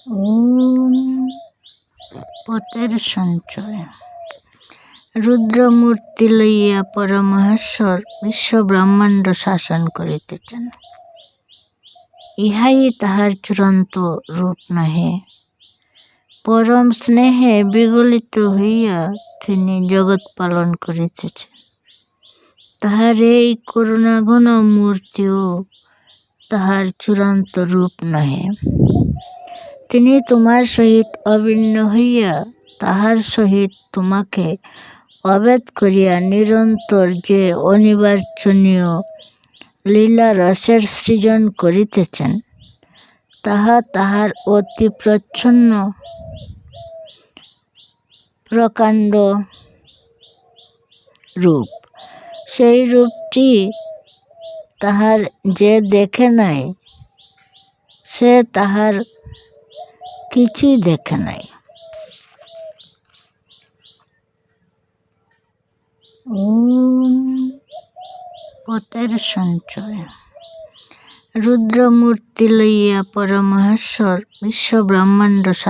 ওম পথের সঞ্চয়। রুদ্রমূর্তি লইয়া পরমেশ্বর বিশ্ব ব্রহ্মাণ্ড শাসন করিতেছেন। ইহাই তাহার চূড়ান্ত রূপ নহে। পরম স্নেহে বিগলিত হইয়া তিনি জগৎ পালন করিতেছেন। তাহার এই করুণাঘন মূর্তিও তাহার চূড়ান্ত রূপ নহে। তিনি তোমার সহিত অভিন্ন হইয়া তাহার সহিত তোমাকে অভেদ করিয়া নিরন্তর যে অনির্বাচনীয় লীলা রসের সৃজন করিতেছেন, তাহা তাহার অতি প্রচ্ছন্ন প্রকাণ্ড রূপ। সেই রূপটি তাহার যে দেখে নাই, সে তাহার কিছুই দেখে নাই। ওম পথের সঞ্চয়। রুদ্রমূর্তি লইয়া পরমেশ্বর বিশ্ব ব্রহ্মাণ্ড শাসন